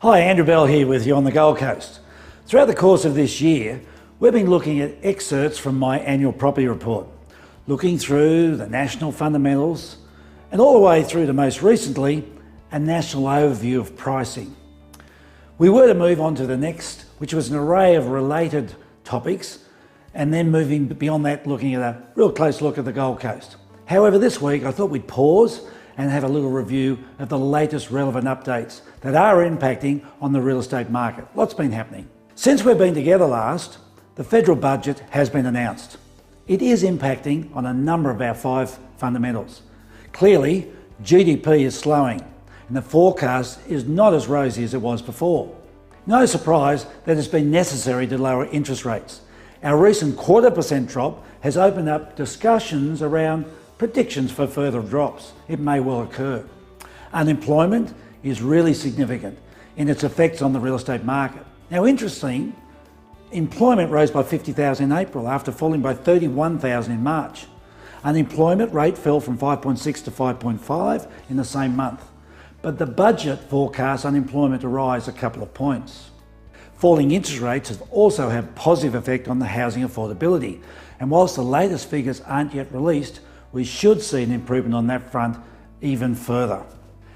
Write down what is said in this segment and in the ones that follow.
Hi, Andrew Bell here with you on the Gold Coast. Throughout the course of this year, we've been looking at excerpts from my annual property report, looking through the national fundamentals and all the way through to most recently, a national overview of pricing. We were to move on to the next, which was an array of related topics, and then moving beyond that, looking at a real close look at the Gold Coast. However, this week I thought we'd pause and have a little review of the latest relevant updates that are impacting on the real estate market. What's been happening? Since we've been together last, the federal budget has been announced. It is impacting on a number of our 5 fundamentals. Clearly, GDP is slowing and the forecast is not as rosy as it was before. No surprise that it's been necessary to lower interest rates. Our recent 0.25% drop has opened up discussions around predictions for further drops. It may well occur. Unemployment is really significant in its effects on the real estate market. Now, interesting, employment rose by 50,000 in April after falling by 31,000 in March. Unemployment rate fell from 5.6 to 5.5 in the same month, but the budget forecasts unemployment to rise a couple of points. Falling interest rates have also had a positive effect on the housing affordability, and whilst the latest figures aren't yet released, we should see an improvement on that front even further.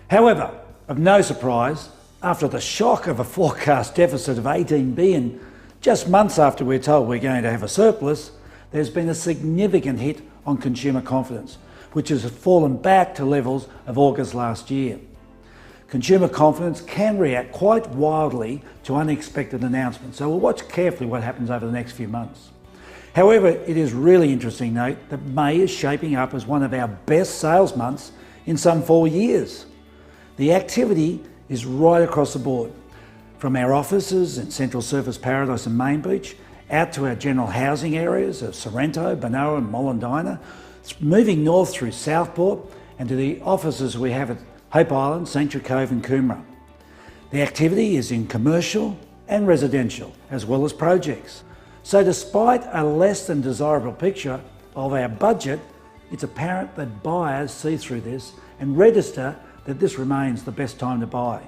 However, of no surprise, after the shock of a forecast deficit of 18 billion just months after we're told we're going to have a surplus, there's been a significant hit on consumer confidence, which has fallen back to levels of August last year. Consumer confidence can react quite wildly to unexpected announcements, so we'll watch carefully what happens over the next few months. However, it is really interesting to note that May is shaping up as one of our best sales months in some 4 years. The activity is right across the board, from our offices in Central Surfers Paradise and Main Beach, out to our general housing areas of Sorrento, Benoa and Molondina, moving north through Southport, and to the offices we have at Hope Island, Sanctuary Cove and Coomera. The activity is in commercial and residential, as well as projects. So despite a less than desirable picture of our budget, it's apparent that buyers see through this and register that this remains the best time to buy.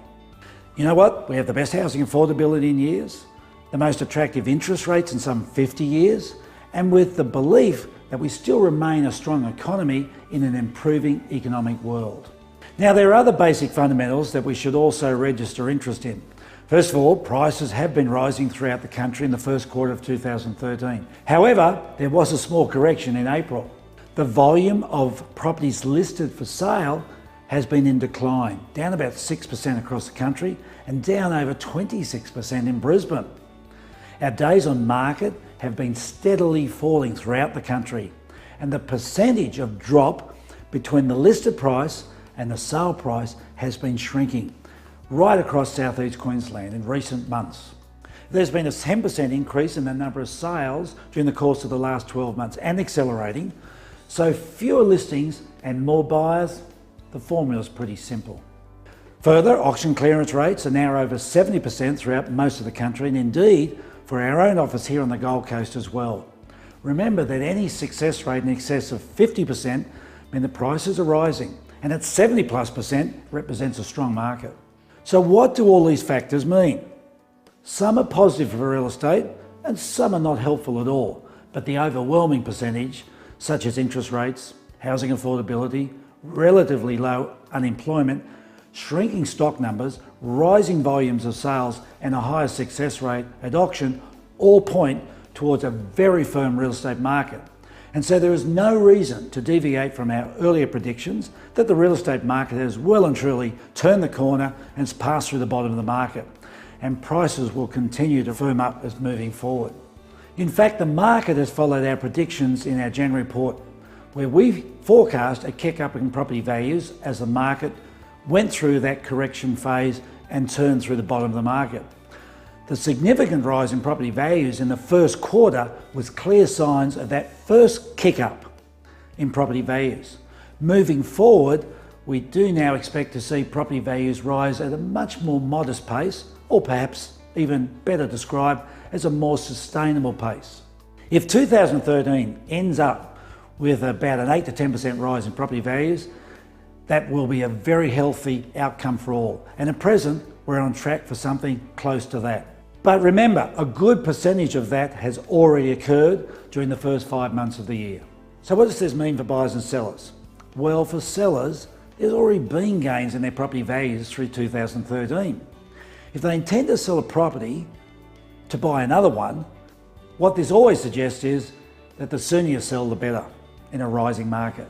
You know what? We have the best housing affordability in years, the most attractive interest rates in some 50 years, and with the belief that we still remain a strong economy in an improving economic world. Now, there are other basic fundamentals that we should also register interest in. First of all, prices have been rising throughout the country in the first quarter of 2013. However, there was a small correction in April. The volume of properties listed for sale has been in decline, down about 6% across the country and down over 26% in Brisbane. Our days on market have been steadily falling throughout the country, and the percentage of drop between the listed price and the sale price has been shrinking right across southeast Queensland in recent months. There's been a 10% increase in the number of sales during the course of the last 12 months and accelerating, so fewer listings and more buyers. The formula is pretty simple. Further, auction clearance rates are now over 70% throughout most of the country, and indeed for our own office here on the Gold Coast as well. Remember that any success rate in excess of 50% means the prices are rising, and at 70+% represents a strong market. So what do all these factors mean? Some are positive for real estate and some are not helpful at all, but the overwhelming percentage, such as interest rates, housing affordability, relatively low unemployment, shrinking stock numbers, rising volumes of sales and a higher success rate at auction, all point towards a very firm real estate market. And so there is no reason to deviate from our earlier predictions that the real estate market has well and truly turned the corner and has passed through the bottom of the market, and prices will continue to firm up as moving forward. In fact, the market has followed our predictions in our January report, where we forecast a kick up in property values as the market went through that correction phase and turned through the bottom of the market. The significant rise in property values in the first quarter was clear signs of that first kick up in property values. Moving forward, we do now expect to see property values rise at a much more modest pace, or perhaps even better described as a more sustainable pace. If 2013 ends up with about an 8 to 10% rise in property values, that will be a very healthy outcome for all. And at present, we're on track for something close to that. But remember, a good percentage of that has already occurred during the first 5 months of the year. So what does this mean for buyers and sellers? Well, for sellers, there's already been gains in their property values through 2013. If they intend to sell a property to buy another one, what this always suggests is that the sooner you sell, the better in a rising market.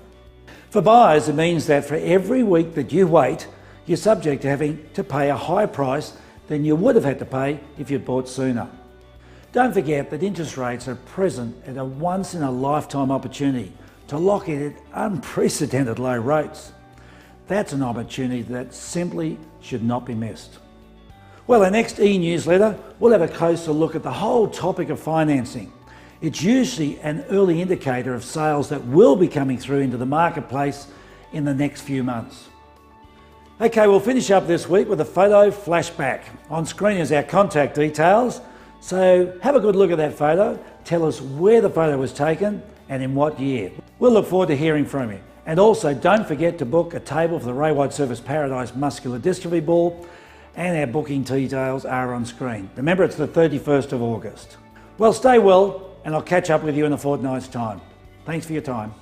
For buyers, it means that for every week that you wait, you're subject to having to pay a higher price than you would have had to pay if you'd bought sooner. Don't forget that interest rates are present at a once-in-a-lifetime opportunity to lock in at unprecedented low rates. That's an opportunity that simply should not be missed. Well, our next e-newsletter, we'll have a closer look at the whole topic of financing. It's usually an early indicator of sales that will be coming through into the marketplace in the next few months. Okay, we'll finish up this week with a photo flashback. On screen is our contact details, so have a good look at that photo, tell us where the photo was taken and in what year. We'll look forward to hearing from you. And also don't forget to book a table for the Ray White Surface Paradise Muscular Dystrophy Ball, and our booking details are on screen. Remember, it's the 31st of August. Well, stay well, and I'll catch up with you in a fortnight's time. Thanks for your time.